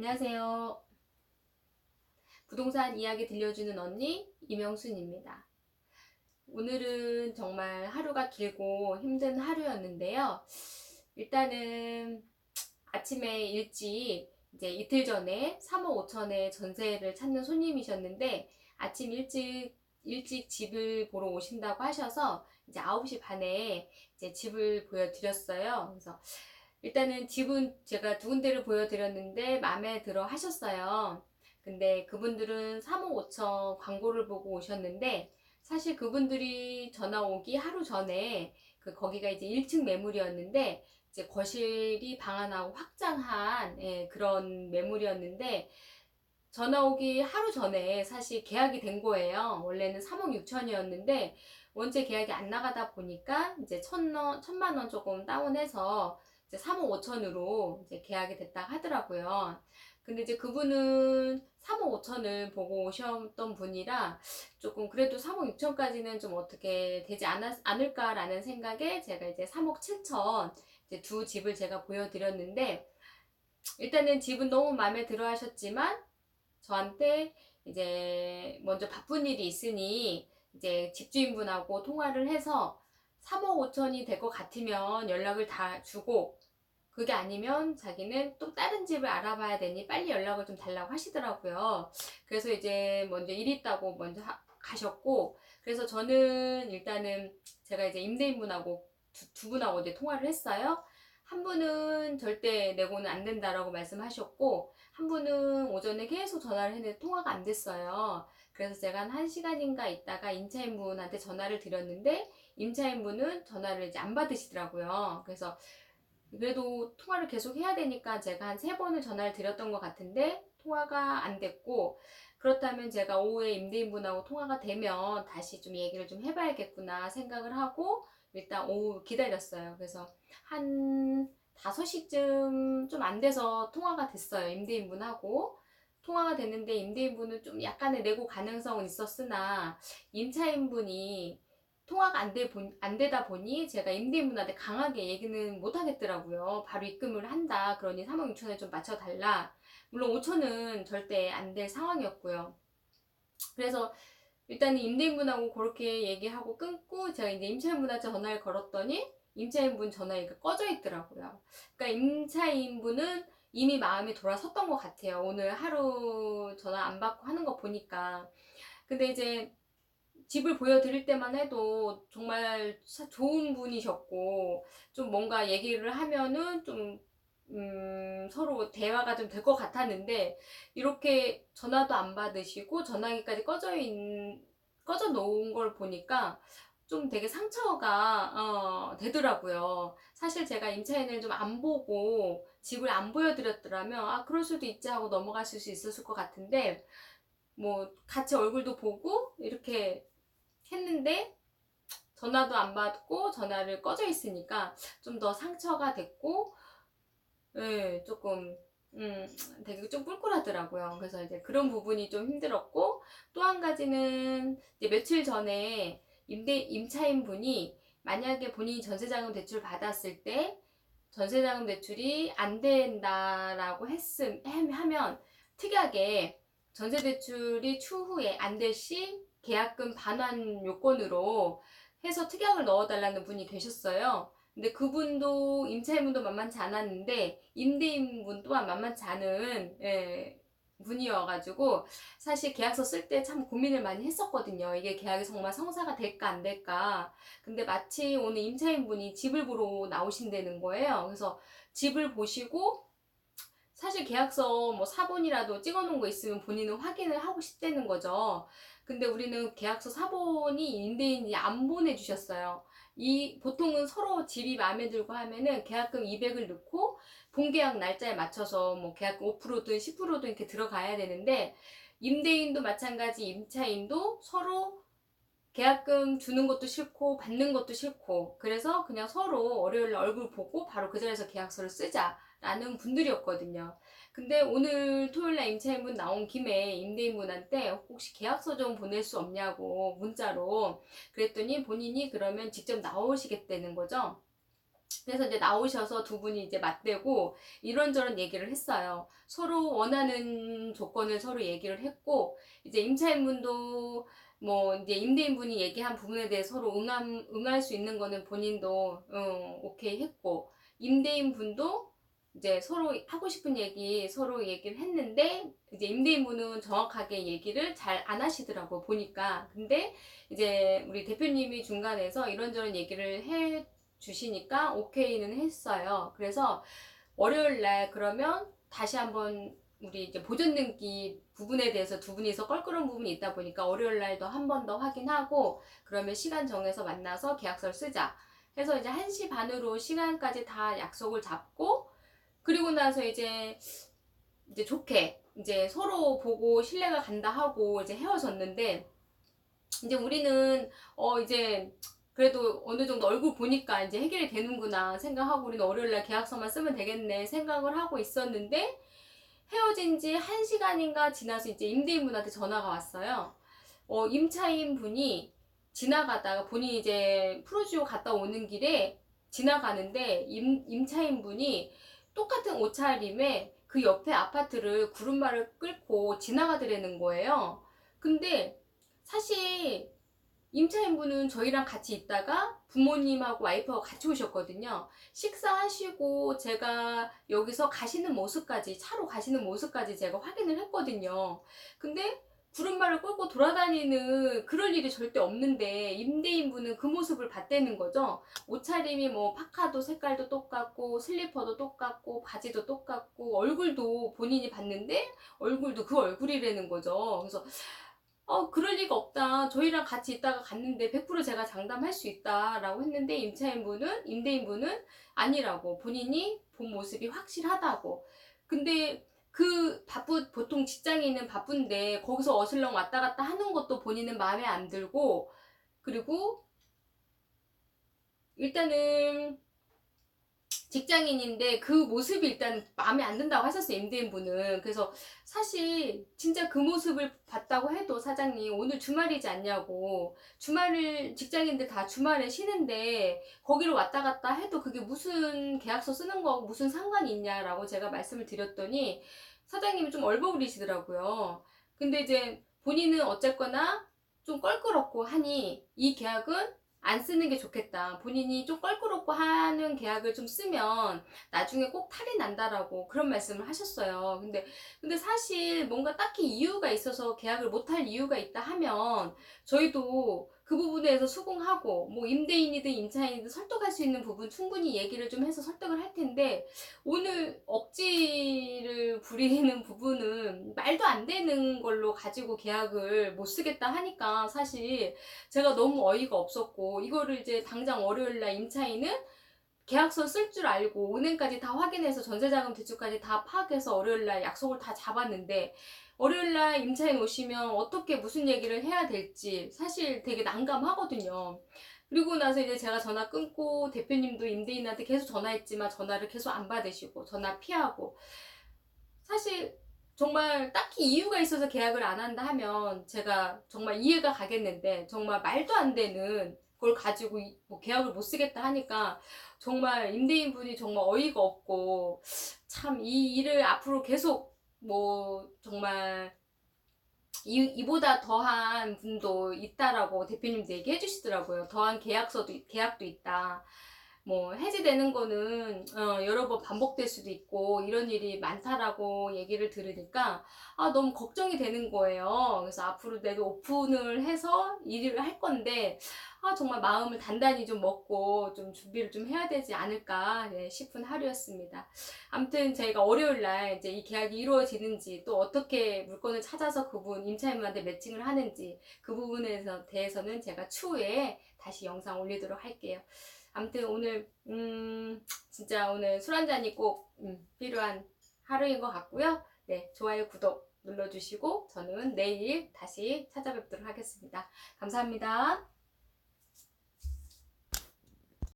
안녕하세요. 부동산 이야기 들려주는 언니 이명순입니다. 오늘은 정말 하루가 길고 힘든 하루였는데요. 일단은 아침에 일찍 이제 이틀 전에 3억 5천에 전세를 찾는 손님이셨는데 아침 일찍 집을 보러 오신다고 하셔서 이제 9시 반에 이제 집을 보여드렸어요. 그래서 일단은 집은 제가 두 군데를 보여드렸는데 마음에 들어 하셨어요. 근데 그분들은 3억 5천 광고를 보고 오셨는데 사실 그분들이 전화 오기 하루 전에 거기가 이제 1층 매물이었는데 이제 거실이 방 하나하고 확장한 그런 매물이었는데 전화 오기 하루 전에 사실 계약이 된 거예요. 원래는 3억 6천이었는데 원체 계약이 안 나가다 보니까 이제 천만 원 조금 다운해서 이제 3억 5천으로 이제 계약이 됐다 하더라고요. 근데 이제 그분은 3억 5천을 보고 오셨던 분이라 조금 그래도 3억 6천까지는 좀 어떻게 되지 않을까라는 생각에 제가 이제 3억 7천 이제 두 집을 제가 보여드렸는데 일단은 집은 너무 마음에 들어 하셨지만 저한테 이제 먼저 바쁜 일이 있으니 이제 집주인분하고 통화를 해서 3억 5천이 될 것 같으면 연락을 다 주고 그게 아니면 자기는 또 다른 집을 알아봐야 되니 빨리 연락을 좀 달라고 하시더라고요. 그래서 이제 먼저 일 있다고 먼저 가셨고 그래서 저는 일단은 제가 이제 임대인분하고 두 분하고 이제 통화를 했어요. 한 분은 절대 내고는 안 된다라고 말씀하셨고 한 분은 오전에 계속 전화를 했는데 통화가 안 됐어요. 그래서 제가 한 1시간인가 있다가 임차인분한테 전화를 드렸는데 임차인분은 전화를 이제 안 받으시더라고요. 그래서 그래도 통화를 계속 해야 되니까 제가 한 3번을 전화를 드렸던 것 같은데 통화가 안 됐고 그렇다면 제가 오후에 임대인분하고 통화가 되면 다시 좀 얘기를 좀 해봐야겠구나 생각을 하고 일단 오후 기다렸어요. 그래서 한 5시쯤 좀 안 돼서 통화가 됐어요. 임대인분하고. 통화가 됐는데 임대인분은 좀 약간의 내고 가능성은 있었으나 임차인분이 통화가 안 되다 보니 제가 임대인분한테 강하게 얘기는 못 하겠더라고요. 바로 입금을 한다. 그러니 3억 6천에 좀 맞춰달라. 물론 5천은 절대 안 될 상황이었고요. 그래서 일단은 임대인분하고 그렇게 얘기하고 끊고 제가 이제 임차인분한테 전화를 걸었더니 임차인분 전화기가 꺼져 있더라고요. 그러니까 임차인분은 이미 마음이 돌아섰던 것 같아요. 오늘 하루 전화 안 받고 하는 거 보니까. 근데 이제 집을 보여드릴 때만 해도 정말 좋은 분이셨고 좀 뭔가 얘기를 하면은 좀 서로 대화가 좀 될 것 같았는데 이렇게 전화도 안 받으시고 전화기까지 꺼져 놓은 걸 보니까 좀 되게 상처가 되더라고요. 사실 제가 임차인을 좀 안 보고 집을 안 보여드렸더라면 아 그럴 수도 있지 하고 넘어갔을 수 있었을 것 같은데 뭐 같이 얼굴도 보고 이렇게 했는데 전화도 안 받고 전화를 꺼져 있으니까 좀 더 상처가 됐고 예, 조금 음, 되게 좀 꿀꿀하더라고요. 그래서 이제 그런 부분이 좀 힘들었고 또 한 가지는 이제 며칠 전에 임차인 분이 만약에 본인이 전세자금 대출 받았을 때 전세자금 대출이 안 된다라고 하면 특이하게 전세대출이 추후에 안 될 시 계약금 반환 요건으로 해서 특약을 넣어달라는 분이 계셨어요. 근데 그분도 임차인분도 만만치 않았는데 임대인분 또한 만만치 않은 분이어가지고 사실 계약서 쓸 때 참 고민을 많이 했었거든요. 이게 계약이 정말 성사가 될까 안 될까. 근데 마치 오늘 임차인분이 집을 보러 나오신다는 거예요. 그래서 집을 보시고 사실 계약서 뭐 사본이라도 찍어놓은 거 있으면 본인은 확인을 하고 싶다는 거죠. 근데 우리는 계약서 사본이 임대인이 안 보내주셨어요. 보통은 서로 집이 마음에 들고 하면은 계약금 200을 넣고 본계약 날짜에 맞춰서 뭐 계약금 5%든 10%든 이렇게 들어가야 되는데 임대인도 마찬가지 임차인도 서로 계약금 주는 것도 싫고 받는 것도 싫고 그래서 그냥 서로 월요일날 얼굴 보고 바로 그 자리에서 계약서를 쓰자라는 분들이었거든요. 근데 오늘 토요일날 임차인분 나온 김에 임대인분한테 혹시 계약서 좀 보낼 수 없냐고 문자로 그랬더니 본인이 그러면 직접 나오시겠다는 거죠. 그래서 이제 나오셔서 두 분이 이제 맞대고 이런저런 얘기를 했어요. 서로 원하는 조건을 서로 얘기를 했고, 이제 임차인분도 뭐 이제 임대인분이 얘기한 부분에 대해 서로 응할 수 있는 거는 본인도 오케이 했고, 임대인분도 이제 서로 하고 싶은 얘기 서로 얘기를 했는데, 이제 임대인분은 정확하게 얘기를 잘 안 하시더라고 보니까. 근데 이제 우리 대표님이 중간에서 이런저런 얘기를 해 주시니까 오케이는 했어요. 그래서 월요일 날 그러면 다시 한번 우리 이제 보존 등기 부분에 대해서 두 분이서 껄끄러운 부분이 있다 보니까 월요일 날도 한 번 더 확인하고, 그러면 시간 정해서 만나서 계약서를 쓰자 해서 이제 1시 반으로 시간까지 다 약속을 잡고, 그리고 나서 이제 좋게 이제 서로 보고 신뢰가 간다 하고 이제 헤어졌는데, 이제 우리는 이제 그래도 어느 정도 얼굴 보니까 이제 해결이 되는구나 생각하고 우리는 월요일날 계약서만 쓰면 되겠네 생각을 하고 있었는데, 헤어진 지 1시간인가 지나서 이제 임대인분한테 전화가 왔어요. 임차인 분이 지나가다가 본인이 이제 프로지오 갔다 오는 길에 지나가는데 임차인 분이 똑같은 옷차림에 그 옆에 아파트를 구름말을 끌고 지나가더라는 거예요. 근데 사실 임차인분은 저희랑 같이 있다가 부모님하고 와이프하고 같이 오셨거든요. 식사하시고 제가 여기서 가시는 모습까지, 차로 가시는 모습까지 제가 확인을 했거든요. 근데 구름말을 끌고 돌아다니는 그럴 일이 절대 없는데 임대인분은 그 모습을 봤다는 거죠. 옷차림이 뭐 파카도 색깔도 똑같고 슬리퍼도 똑같고 바지도 똑같고 얼굴도 본인이 봤는데 얼굴도 그 얼굴이라는 거죠. 그래서 그럴 리가 없다. 저희랑 같이 있다가 갔는데 100% 제가 장담할 수 있다라고 했는데, 임대인분은 아니라고. 본인이 본 모습이 확실하다고. 근데 보통 직장인은 바쁜데 거기서 어슬렁 왔다 갔다 하는 것도 본인은 마음에 안 들고, 그리고 일단은 직장인인데 그 모습이 일단 마음에 안 든다고 하셨어요, 임대인분은. 그래서 사실 진짜 그 모습을 봤다고 해도 사장님 오늘 주말이지 않냐고, 주말을 직장인들 다 주말에 쉬는데 거기로 왔다 갔다 해도 그게 무슨 계약서 쓰는 거하고 무슨 상관이 있냐라고 제가 말씀을 드렸더니 사장님이 좀 얼버무리시더라고요. 근데 이제 본인은 어쨌거나 좀 껄끄럽고 하니 이 계약은 안 쓰는 게 좋겠다. 본인이 좀 껄끄럽고 하는 계약을 좀 쓰면 나중에 꼭 탈이 난다라고 그런 말씀을 하셨어요. 근데 사실 뭔가 딱히 이유가 있어서 계약을 못할 이유가 있다 하면 저희도 그 부분에 대해서 수긍하고, 뭐 임대인이든 임차인이든 설득할 수 있는 부분 충분히 얘기를 좀 해서 설득을 할 텐데, 오늘 억지를 부리는 부분은 말도 안 되는 걸로 가지고 계약을 못 쓰겠다 하니까 사실 제가 너무 어이가 없었고, 이거를 이제 당장 월요일날 임차인은 계약서 쓸 줄 알고 은행까지 다 확인해서 전세자금 대출까지 다 파악해서 월요일날 약속을 다 잡았는데, 월요일날 임차인 오시면 어떻게 무슨 얘기를 해야 될지 사실 되게 난감하거든요. 그리고 나서 이제 제가 전화 끊고 대표님도 임대인한테 계속 전화했지만 전화를 계속 안 받으시고 전화 피하고, 사실 정말 딱히 이유가 있어서 계약을 안 한다 하면 제가 정말 이해가 가겠는데, 정말 말도 안 되는 걸 가지고 뭐 계약을 못 쓰겠다 하니까 정말 임대인분이 정말 어이가 없고, 참 이 일을 앞으로 계속 뭐 정말 이보다 더한 분도 있다라고 대표님도 얘기해 주시더라고요. 더한 계약도 있다. 뭐 해지되는 거는 여러 번 반복될 수도 있고 이런 일이 많다라고 얘기를 들으니까 너무 걱정이 되는 거예요. 그래서 앞으로 내도 오픈을 해서 일을 할 건데 정말 마음을 단단히 좀 먹고 좀 준비를 좀 해야 되지 않을까 싶은 하루였습니다. 아무튼 저희가 월요일 날 이제 이 계약이 이루어지는지, 또 어떻게 물건을 찾아서 그분 임차인분한테 매칭을 하는지 그 부분에 대해서는 제가 추후에 다시 영상 올리도록 할게요. 아무튼 오늘 진짜 오늘 술 한잔이 꼭 필요한 하루인 것 같고요. 네, 좋아요, 구독 눌러주시고 저는 내일 다시 찾아뵙도록 하겠습니다. 감사합니다.